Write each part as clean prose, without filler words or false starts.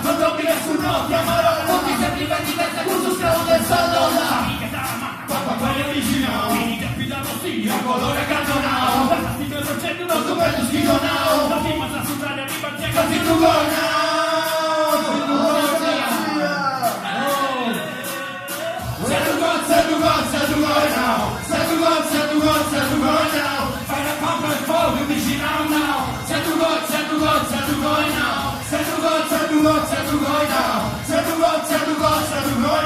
non tocchi nessuno, ti amarò, non ti senti vendita, curso scavo del sallola. Papà quello vicino, quindi ti affidano sì, a colore cantonao. Fantastico il progetto, non tu bello schidonao. La prima sa subrare a ripartire così tu gornao. Set to go now. Set to go now. Fai la pump and fall, you dici now. Set to go now. Set to go now. Set to go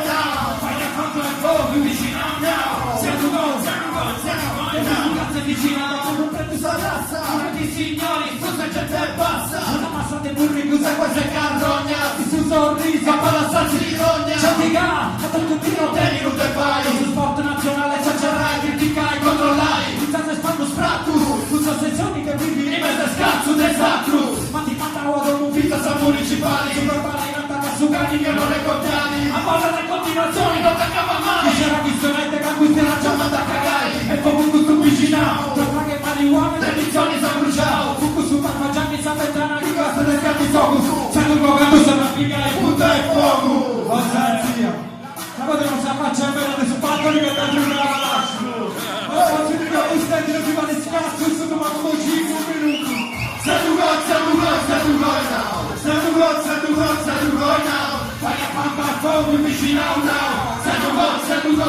now. Fai la pump and fall, you dici now. Set to go now. Cazzo vicino, non prendi sta razza. Di signori, tu sei gente e basta. Una massa di burri, usa queste carrogna. Ti su sorriso, a palazzarsi di rogna. C'è di ga, a tutto tiro, te minuto e vai. Sul sport nazionale c'è criticai, controllai. Tu stai spando sprattu. Tu sei sezioni che vivi in mezzo a scazzo del sacro. Ma ti mandano ad un vita sa municipali. Superbala in realtà su cani che non ricordiali. A moda le continuazioni non t'accava mai. C'era visionette che acquisti la giornata a cagai. E comunque tu vicino. Tra che marijuana le edizioni sono bruciato. Fuku su parmigiani sa vetrana di casa del cani sono. C'è un governo se la figa e punta e fuoco. Oh zia. Ma non si affaccia bene adesso fatto di mettere una lascio. Ma faccio di nuovo un stand non ti va di scazzo. Sono ma come 5 minuti. Set to go now. Fai a pampa a fuoco vicino now. Set to go now. Set to go now.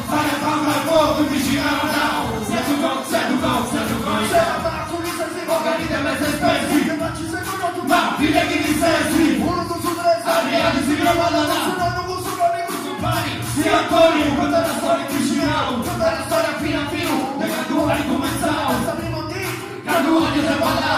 Fai a pampa a fuoco vicino now. Set to go now. Organi del mezzo spessi. Ma figlia che ti stessi. Arrivati si gravano là. Si ancora, conta la storia di Cinao. Conta la storia fino a fino. Le graduali come stavo. Graduali se ballano.